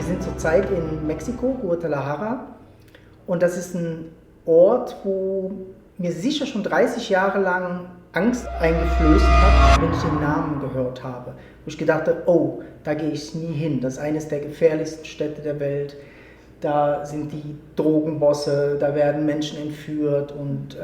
Wir sind zurzeit in Mexiko, Guadalajara, und das ist ein Ort, wo mir sicher schon 30 Jahre lang Angst eingeflößt hat, wenn ich den Namen gehört habe. Wo ich gedacht habe, oh, da gehe ich nie hin. Das ist eines der gefährlichsten Städte der Welt. Da sind die Drogenbosse, da werden Menschen entführt. Und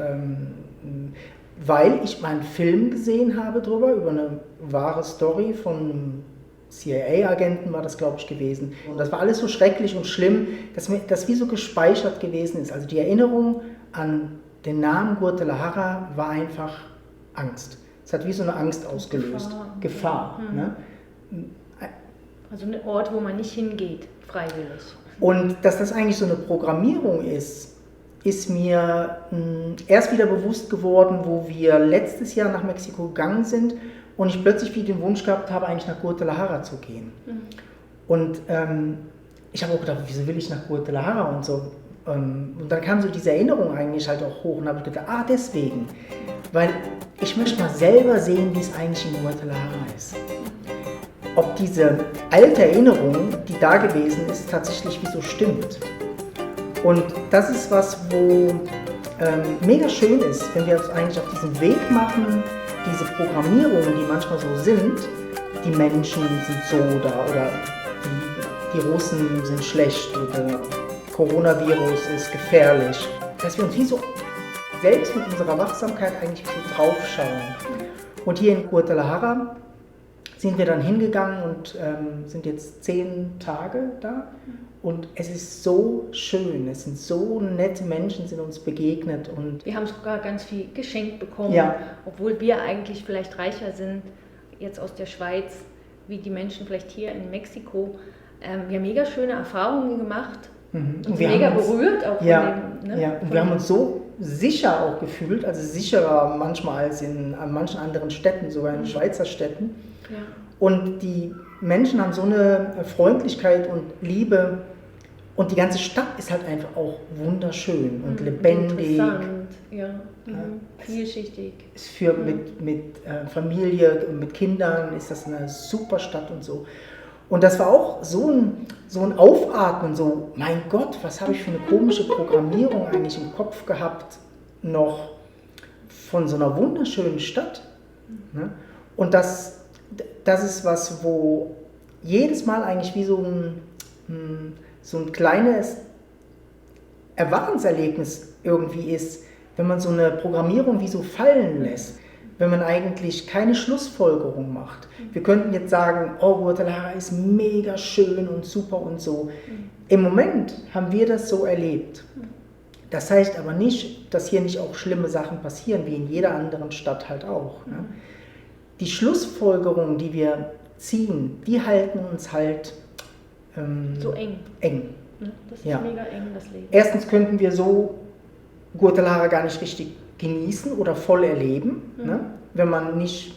weil ich mal einen Film gesehen habe drüber, über eine wahre Story von einem CIA-Agenten war das, glaube ich, gewesen. Und das war alles so schrecklich und schlimm, dass mir das wie so gespeichert gewesen ist. Also die Erinnerung an den Namen Guadalajara war einfach Angst. Es hat wie so eine Angst ausgelöst. Gefahr. Mhm. Ne? Also ein Ort, wo man nicht hingeht, freiwillig. Und dass das eigentlich so eine Programmierung ist mir erst wieder bewusst geworden, wo wir letztes Jahr nach Mexiko gegangen sind und ich plötzlich wieder den Wunsch gehabt habe, eigentlich nach Guadalajara zu gehen. Mhm. Und ich habe auch gedacht, wieso will ich nach Guadalajara und so. Und dann kam so diese Erinnerung eigentlich halt auch hoch und habe gedacht, deswegen. Weil ich möchte mal selber sehen, wie es eigentlich in Guadalajara ist. Ob diese alte Erinnerung, die da gewesen ist, tatsächlich wie so stimmt. Und das ist was, wo mega schön ist, wenn wir uns eigentlich auf diesen Weg machen, diese Programmierungen, die manchmal so sind, die Menschen sind so oder die Russen sind schlecht oder Coronavirus ist gefährlich, dass wir uns wie so selbst mit unserer Wachsamkeit eigentlich so drauf schauen. Und hier in Guadalajara sind wir dann hingegangen und sind jetzt 10 Tage da. Und es ist so schön, es sind so nette Menschen, sind uns begegnet. Und wir haben sogar ganz viel geschenkt bekommen, ja. Obwohl wir eigentlich vielleicht reicher sind, jetzt aus der Schweiz, wie die Menschen vielleicht hier in Mexiko. Wir haben mega schöne Erfahrungen gemacht und sind mega berührt auch von dem. Ja, und wir haben uns so sicher auch gefühlt, also sicherer manchmal als an manchen anderen Städten, sogar in Schweizer Städten. Ja. Und die Menschen haben so eine Freundlichkeit und Liebe und die ganze Stadt ist halt einfach auch wunderschön und lebendig. Interessant, ja. Vielschichtig. Ist mit Familie und mit Kindern ist das eine super Stadt und so. Und das war auch so ein Aufatmen, so, mein Gott, was habe ich für eine komische Programmierung eigentlich im Kopf gehabt, noch von so einer wunderschönen Stadt. Ne? Und das ist was, wo jedes Mal eigentlich wie so ein kleines Erwachenserlebnis irgendwie ist, wenn man so eine Programmierung wie so fallen lässt, wenn man eigentlich keine Schlussfolgerung macht. Wir könnten jetzt sagen, oh, Guadalajara ist mega schön und super und so. Im Moment haben wir das so erlebt. Das heißt aber nicht, dass hier nicht auch schlimme Sachen passieren, wie in jeder anderen Stadt halt auch. Ne? Die Schlussfolgerungen, die wir ziehen, die halten uns halt so eng. Das ist mega eng, das Leben. Erstens könnten wir so Guadalajara gar nicht richtig genießen oder voll erleben, ne? Wenn man nicht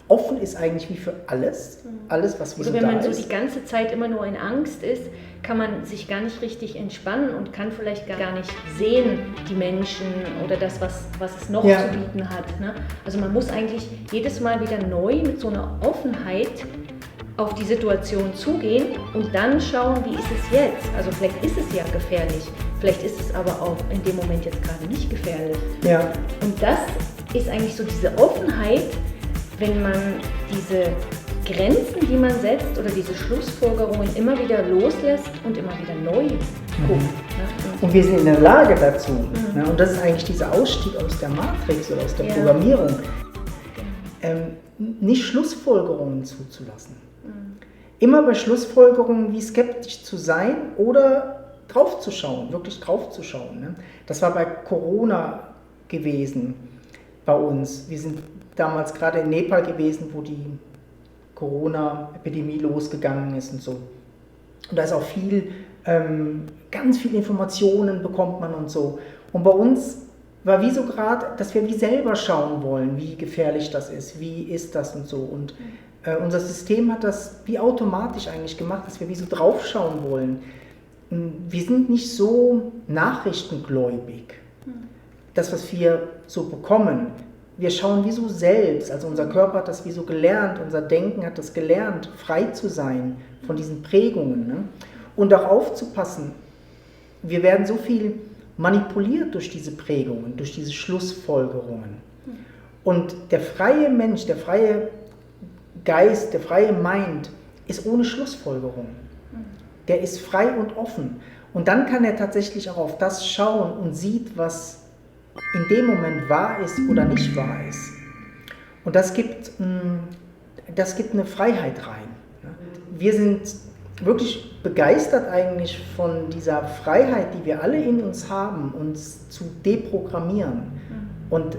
offen ist eigentlich wie für alles, was wie so da ist. Oder wenn man so die ganze Zeit immer nur in Angst ist, kann man sich gar nicht richtig entspannen und kann vielleicht gar nicht sehen, die Menschen oder das, was es noch zu bieten hat. Ne? Also man muss eigentlich jedes Mal wieder neu mit so einer Offenheit auf die Situation zugehen und dann schauen, wie ist es jetzt? Also vielleicht ist es ja gefährlich, vielleicht ist es aber auch in dem Moment jetzt gerade nicht gefährlich. Ja. Und das ist eigentlich so diese Offenheit, wenn man diese Grenzen, die man setzt oder diese Schlussfolgerungen immer wieder loslässt und immer wieder neu guckt. Ne? Und wir sind in der Lage dazu. Ne? Und das ist eigentlich dieser Ausstieg aus der Matrix oder aus der Programmierung. Nicht Schlussfolgerungen zuzulassen. Immer bei Schlussfolgerungen wie skeptisch zu sein oder draufzuschauen, wirklich draufzuschauen. Ne? Das war bei Corona gewesen bei uns. Wir sind damals gerade in Nepal gewesen, wo die Corona-Epidemie losgegangen ist und so. Und da ist auch ganz viel Informationen bekommt man und so. Und bei uns war wie so gerade, dass wir wie selber schauen wollen, wie gefährlich das ist, wie ist das und so. Und unser System hat das wie automatisch eigentlich gemacht, dass wir wie so draufschauen wollen. Wir sind nicht so nachrichtengläubig. Das, was wir so bekommen, wir schauen wie so selbst, also unser Körper hat das wie so gelernt, unser Denken hat das gelernt, frei zu sein von diesen Prägungen. Ne? Und auch aufzupassen, wir werden so viel manipuliert durch diese Prägungen, durch diese Schlussfolgerungen. Und der freie Mensch, der freie Geist, der freie Mind ist ohne Schlussfolgerung. Der ist frei und offen. Und dann kann er tatsächlich auch auf das schauen und sieht, was in dem Moment wahr ist oder nicht wahr ist. Und das gibt eine Freiheit rein. Wir sind wirklich begeistert eigentlich von dieser Freiheit, die wir alle in uns haben, uns zu deprogrammieren. Und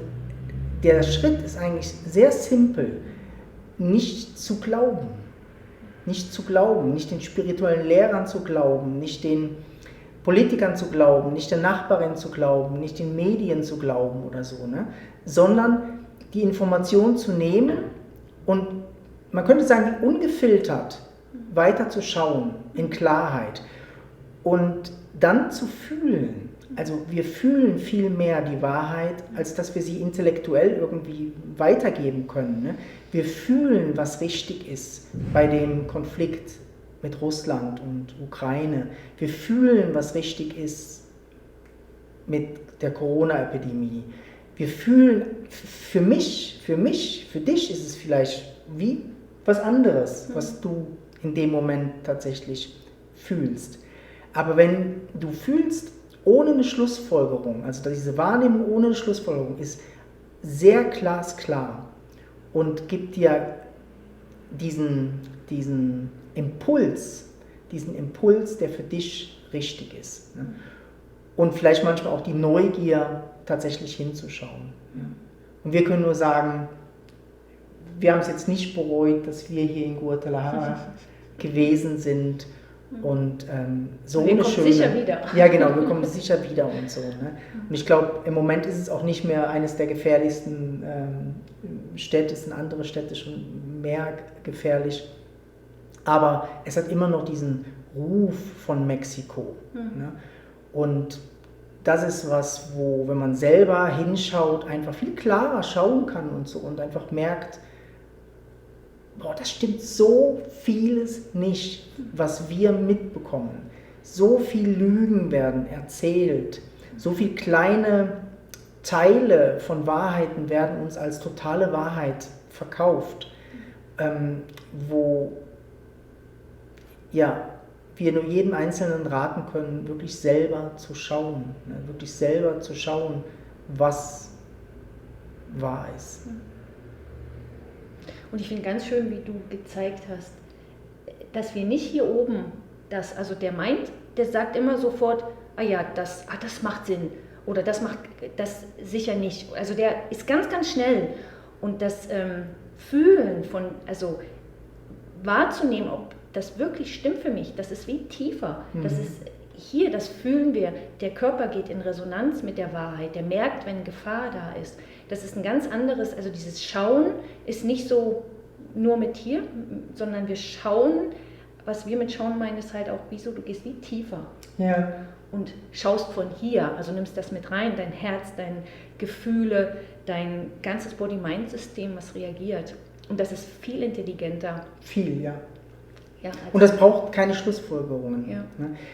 der Schritt ist eigentlich sehr simpel, nicht zu glauben. Nicht zu glauben, nicht den spirituellen Lehrern zu glauben, nicht den Politikern zu glauben, nicht der Nachbarin zu glauben, nicht den Medien zu glauben oder so, ne? Sondern die Information zu nehmen und man könnte sagen, ungefiltert weiter zu schauen, in Klarheit und dann zu fühlen. Also wir fühlen viel mehr die Wahrheit, als dass wir sie intellektuell irgendwie weitergeben können. Ne? Wir fühlen, was richtig ist bei dem Konflikt mit Russland und Ukraine. Wir fühlen, was richtig ist mit der Corona-Epidemie. Wir fühlen, für mich, für dich ist es vielleicht wie was anderes, was du in dem Moment tatsächlich fühlst. Aber wenn du fühlst, ohne eine Schlussfolgerung, also diese Wahrnehmung ohne eine Schlussfolgerung ist sehr glasklar und gibt dir diesen Impuls, der für dich richtig ist. Ne? Und vielleicht manchmal auch die Neugier, tatsächlich hinzuschauen. Ne? Und wir können nur sagen, wir haben es jetzt nicht bereut, dass wir hier in Guadalajara gewesen sind. Und so und wir eine kommen schöne. Sicher wieder. Ja, genau, wir kommen sicher wieder und so. Ne? Und ich glaube, im Moment ist es auch nicht mehr eines der gefährlichsten Städte, es sind andere Städte schon mehr gefährlich. Aber es hat immer noch diesen Ruf von Mexiko. Ne? Und das ist was, wo, wenn man selber hinschaut, einfach viel klarer schauen kann und so und einfach merkt, boah, das stimmt so vieles nicht, was wir mitbekommen. So viel Lügen werden erzählt, so viele kleine Teile von Wahrheiten werden uns als totale Wahrheit verkauft, wo ja, wir nur jedem Einzelnen raten können, wirklich selber zu schauen, ne? Wirklich selber zu schauen, was wahr ist. Und ich finde ganz schön, wie du gezeigt hast, dass wir nicht hier oben, also der meint, der sagt immer sofort, das macht Sinn oder das macht das sicher nicht. Also der ist ganz, ganz schnell und das Fühlen also wahrzunehmen, ob das wirklich stimmt für mich, das ist wie tiefer. Das ist hier, das fühlen wir, der Körper geht in Resonanz mit der Wahrheit, der merkt, wenn Gefahr da ist. Das ist ein ganz anderes, also dieses Schauen ist nicht so nur mit hier, sondern wir schauen, was wir mit Schauen meinen, ist halt auch, du gehst wie tiefer. Ja. Und schaust von hier, also nimmst das mit rein, dein Herz, deine Gefühle, dein ganzes Body-Mind-System, was reagiert. Und das ist viel intelligenter. Viel, ja. Ja, und das braucht keine Schlussfolgerungen. Ja.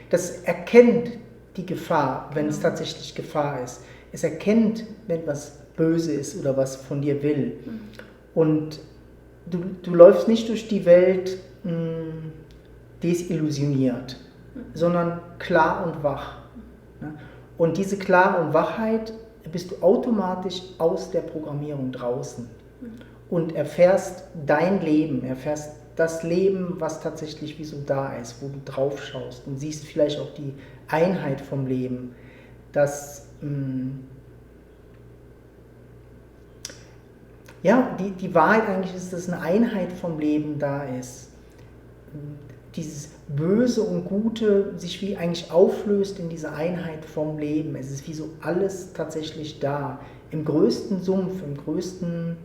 Das erkennt die Gefahr, wenn es tatsächlich Gefahr ist. Es erkennt, wenn was böse ist oder was von dir will. Und du läufst nicht durch die Welt desillusioniert, sondern klar und wach. Und diese Klar- und Wachheit bist du automatisch aus der Programmierung draußen und erfährst dein Leben, erfährst das Leben, was tatsächlich wie so da ist, wo du drauf schaust und siehst vielleicht auch die Einheit vom Leben, dass die Wahrheit eigentlich ist, dass eine Einheit vom Leben da ist. Dieses Böse und Gute sich wie eigentlich auflöst in diese Einheit vom Leben. Es ist wie so alles tatsächlich da. Im größten Sumpf, im größten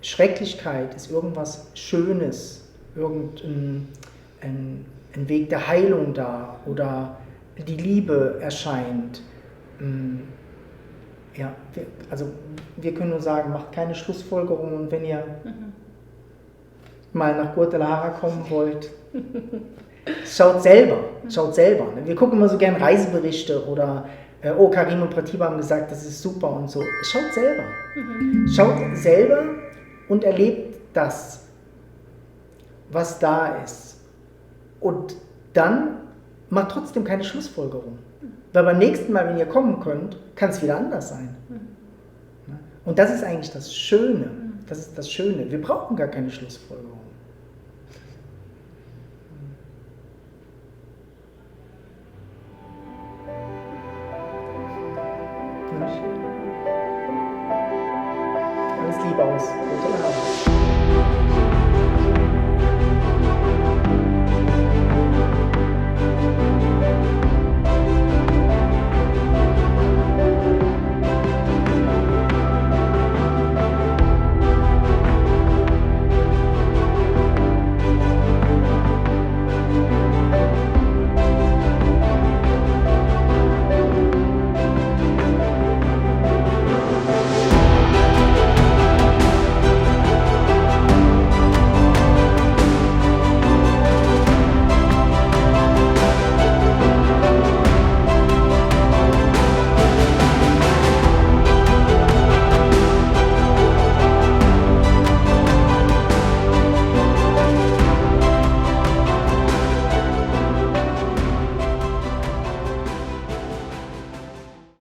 Schrecklichkeit ist irgendwas Schönes, irgendein ein Weg der Heilung da oder die Liebe erscheint. Ja, wir können nur sagen, macht keine Schlussfolgerungen, wenn ihr mal nach Guadalajara kommen wollt. Schaut selber. Ne? Wir gucken immer so gern Reiseberichte oder oh, Karim und Pratibha haben gesagt, das ist super und so. Schaut selber. Schaut selber und erlebt das, was da ist. Und dann macht trotzdem keine Schlussfolgerung. Weil beim nächsten Mal, wenn ihr kommen könnt, kann es wieder anders sein. Und das ist eigentlich das Schöne. Das ist das Schöne. Wir brauchen gar keine Schlussfolgerung.